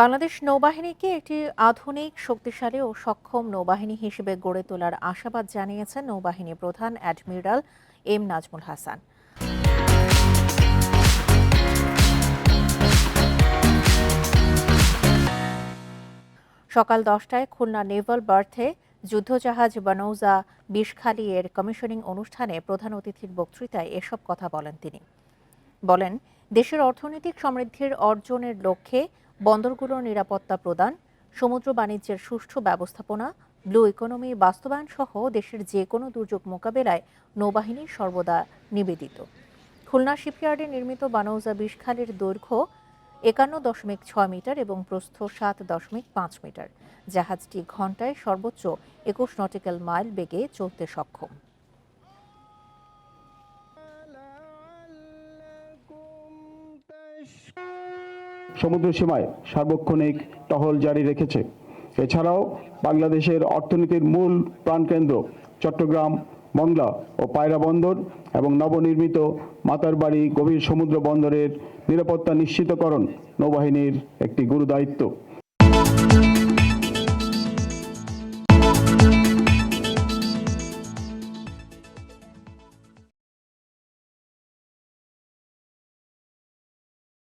বাংলাদেশ নৌবাহিনীকে একটি আধুনিক, শক্তিশালী ও সক্ষম নৌবাহিনী হিসেবে গড়ে তোলার আশাবাদ জানিয়েছেন নৌবাহিনী প্রধান অ্যাডমিরাল এম নাজমুল হাসান। সকাল 10টায় খুলনা নেভাল বার্থে যুদ্ধজাহাজ বানৌজা 20 এর কমিশনিং অনুষ্ঠানে প্রধান অতিথির বক্তৃতায় এসব কথা বলেন তিনি। বলেন, দেশের অর্থনৈতিক সমৃদ্ধির অর্জনের লক্ষ্যে বন্দরগুলোর নিরাপত্তা প্রদান, সমুদ্র বাণিজ্যের সুষ্ঠু ব্যবস্থাপনা, ব্লু ইকোনমি বাস্তবায়ন সহ দেশের যে কোনো দুর্যোগ মোকাবেলায় নৌবাহিনী সর্বদা নিবেদিত। খুলনা শিপইয়ার্ডে নির্মিত বানৌজা 20 দৈর্ঘ্য 51.6 মিটার এবং প্রস্থ 7.5 মিটার। জাহাজটি ঘণ্টায় সর্বোচ্চ 21 নটিক্যাল মাইল বেগে চলতে সক্ষম। সমুদ্র সীমায় সার্বক্ষণিক টহল জারি রেখেছে। এছাড়াও বাংলাদেশের অর্থনীতির মূল প্রাণকেন্দ্র চট্টগ্রাম, মংলা ও পায়রা বন্দর এবং নবনির্মিত মাতারবাড়ি গভীর সমুদ্র বন্দরের নিরাপত্তা নিশ্চিতকরণ নৌবাহিনীর একটি গুরুদায়িত্ব।